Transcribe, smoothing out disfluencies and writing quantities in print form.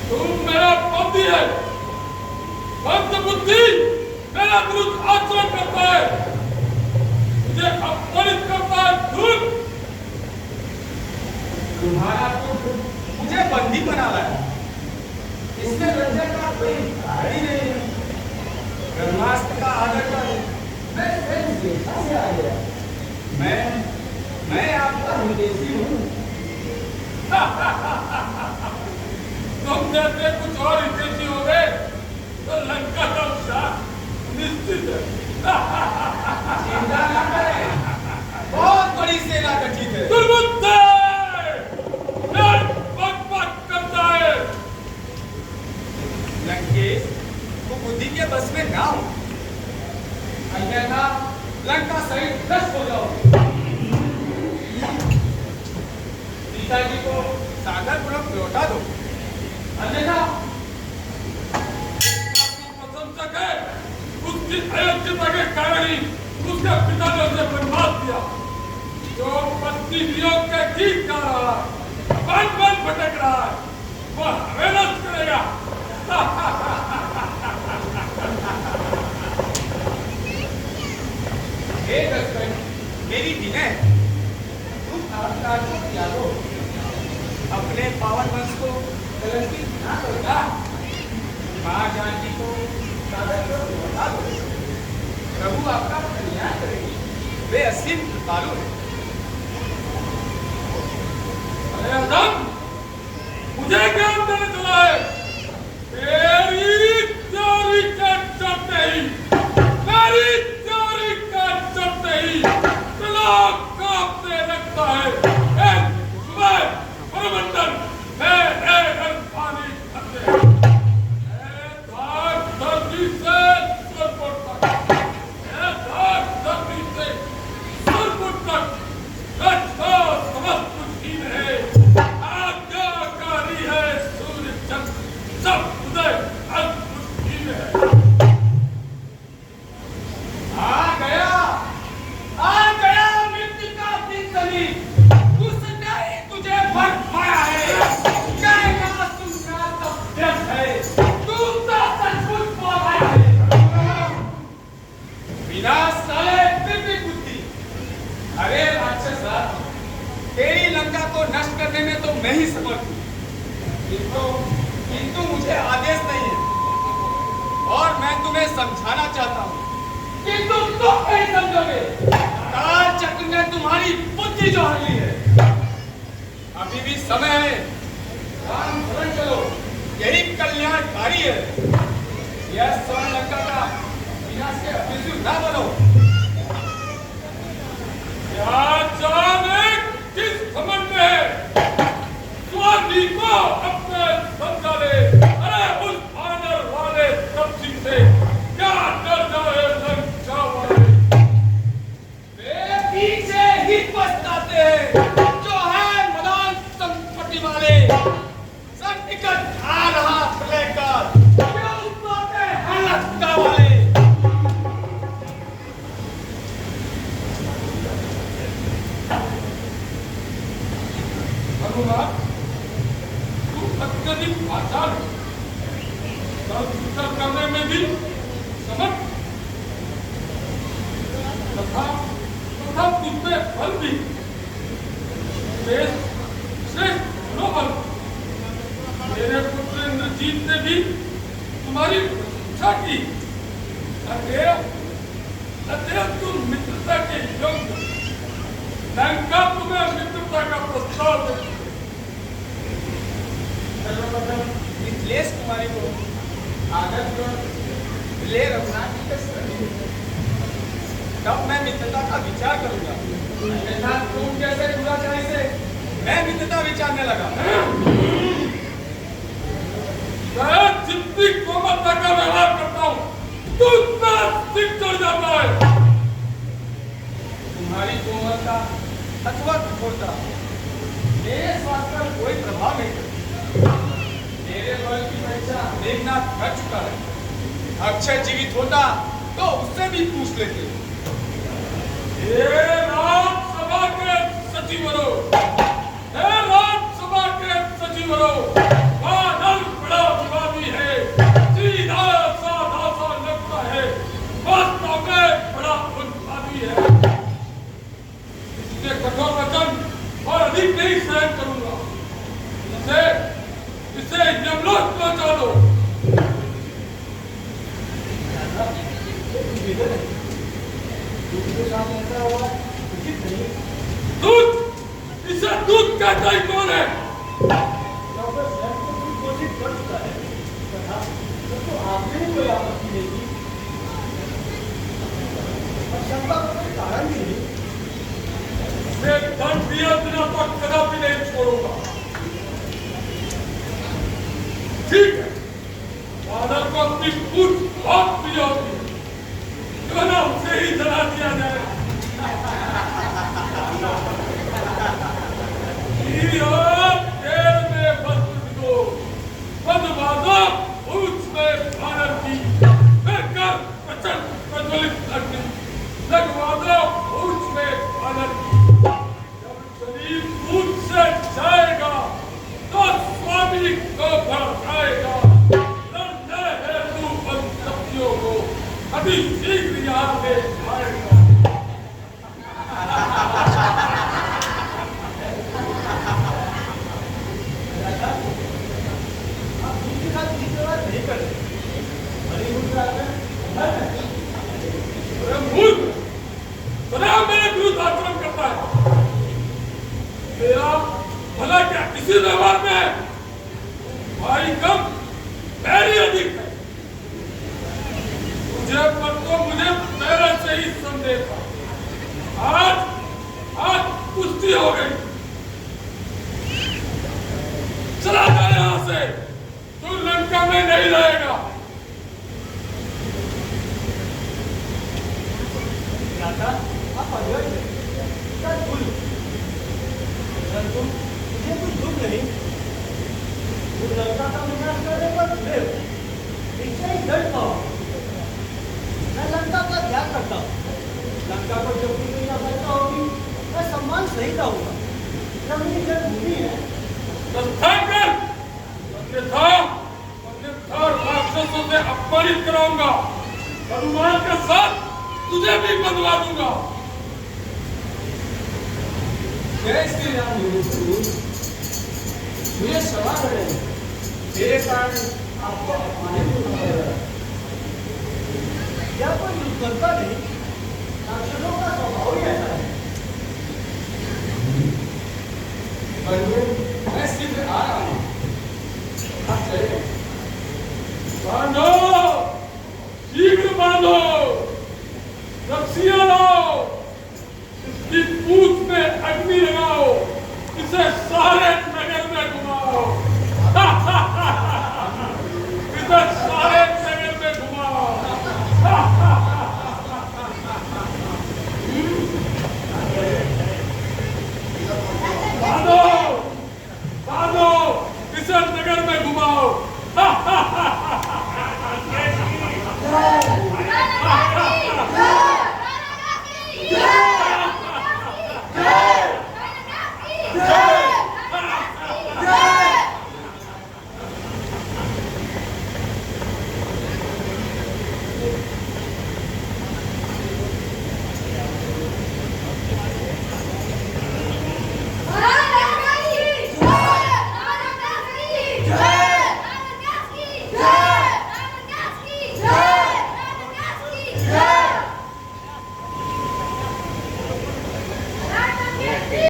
तुम मेरा बंदी है, मंदबुद्धि मेरा विरुद्ध आचरण करता है, मुझे अपमानित करता है। धूर्त तुम्हारा तो मुझे बंदी बना लाया, इसमें लज्जा का कोई कारण ही नहीं है। ब्रह्मास्त्र का आदर कर मैं स्वयं स्वेच्छा से आ गया। मैं आपका विदेशी हूँ। तुम जैसे कुछ और विदेशी हो गए तो लंका का उत्साह निश्चित है। चिंता न करें, बहुत बड़ी सेना गठित है। दुर्बुद्धे बक करता है। लंकेश वो बुद्धि के बस में ना हो, अन्यथा लंका सहित नष्ट हो जाओगे। सीता जी को सागर पूर्वक लौटा दो, अन्यथा प्रशंसक है, उसकी अयोग्यता के कारण ही उसके पिता ने उसे बर्बाद किया। जो पत्नी वियोग के गीत गा रहा है, बन भटक रहा है, वो हमें नष्ट करेगा। हे दशरथ, मेरी विनय, तुम अहंकार को त्यागो, अपने पावन वंश को कलंकित ना करो। मां जानकी को सागर पर लौटा दो, प्रभु आपका कल्याण करेगी, वे असीम कृपालु हैं। अरे अधम, मुझे ज्ञान देने चला है। तेरी चोरी का चलते ही, मेरी चोरी का चलते ही त्रिलोक कांपने लगता है। सुबह परमंडल में पानी भरते धरती से सुरपुर तक, धरती से सुरपुर तक समस्त कुछ ही है। आज्ञाकारी है सूर्य चंद्र सब उदय अद्भुत ही है। आ गया मृत्यु का दिन सलीम, उसने ही तुझे बरपाया है। कहना सुनना सब व्यर्थ है, तू तो सचमुच पाया है। विनाश साले दिव्य बुद्धि। अरे राक्षसा, तेरी लंका को नष्ट करने में तो मैं ही समर्थ हूँ, किंतु मुझे आदेश नहीं है और मैं तुम्हें समझाना चाहता हूँ, किंतु तुम नहीं समझोगे। काल चक्र ने तुम्हारी बुद्धि जो हर ली है। अभी भी समय है, राम शरण चलो, यही कल्याणकारी है। यह स्वर्ण लंका का विनाश के अभिषेक ना बनो। क्या जाने किस घमंड में है, स्वामी को अपने समझा ले। अरे उस आनर वाले कब्जी से क्या डर जाए लंका वाले। वे पीछे ही पछताते हैं, जो है मदान संपत्ति वाले। सब निकट आ रहा लेकर, क्यों पाते हैं लंका वाले। हनुमान, तू अत्यधिक आचार उत्तर करने में भी समर्थ, तथा तुझमें फल भी श्रेष्ठ मनोबल। मेरे पुत्र इंद्रजीत ने भी तुम्हारी प्रशंसा की। अतएव तुम मित्रता के योग्य, लंका तुम्हें मित्रता का प्रस्ताव दे। सर्वप्रथम मिथिलेश कुमारी को आदर कर ले रखना की कसरत, तब मैं मित्रता का विचार करूंगा। अन्यथा तुम जैसे दुराचारी से मैं मित्रता विचारने लगा। जितनी कोमलता का व्यवहार करता हूँ, तू उतना सिख चढ़ जाता है। तुम्हारी कोमलता अथवा कठोरता मेरे स्वास्थ्य पर कोई प्रभाव नहीं करती। मेरे बल की परीक्षा मेघनाथ कर चुका है। अक्षय जीवित होता तो उससे भी पूछ लेते। हे राम सभा के सचिवरों, हे राम सभा के सचिवरों, वानर बड़ा इसे यमलोक पहुंचा दो। दूध, इसे दूध कहता ही कौन है? आपने कोई आपत्ति नहीं की और शंका का कोई कारण भी नहीं। मैं दंड दिया बिना तो कदापि नहीं छोड़ूंगा। ठीक है, मानव को अपनी पूछ बहुत प्रिय होती है, क्यों ना उसे ही जला दिया जाए। तेल में वस्त्र भिगो, बनवादो उसमें भारत की, फिर कर प्रचंड प्रज्वलित अग्नि, लगवा दो उसमें भारत की। जब शरीर दूध से जाएगा तो स्वामी को भड़काएगा। लड़ने हेतु उन शक्तियों को अभी शीघ्र यहाँ ले आएगा। मेरे विरुद्ध आचरण करता है। मेरा भला क्या किसी व्यवहार में है? भाई कम मेरी अधिक है। मुझे पर तो मुझे पहले से ही संदेह था। आज पुष्टि हो गई। चला जा यहां से, तू लंका में नहीं रहेगा। आप अजय क्या भूल, मुझे कुछ दुख नहीं। उस लंका का विनाश करने पर तुम्हें निश्चय ही दर्द पाओ। मैं लंका का त्याग करता हूँ। लंका को जब भी कोई आवश्यकता होगी मैं सम्मान सही रहूंगा। मेरी जन्मभूमि है। राक्षसों से अपमानित कराऊंगा। हनुमान के साथ तुझे भी बंधवा दूंगा। जय श्री राम। मुझे सवाल है, मेरे कारण आपको अपमानित होना पड़ रहा है। या कोई युद्ध करता नहीं, राक्षसों का स्वभाव ही ऐसा है। मैं शीघ्र आ रहा हूँ। आप चले बांधो, शीघ्र बांधो, रस्सियां लाओ, इसकी पूंछ में अग्नि लगाओ, इसे सारे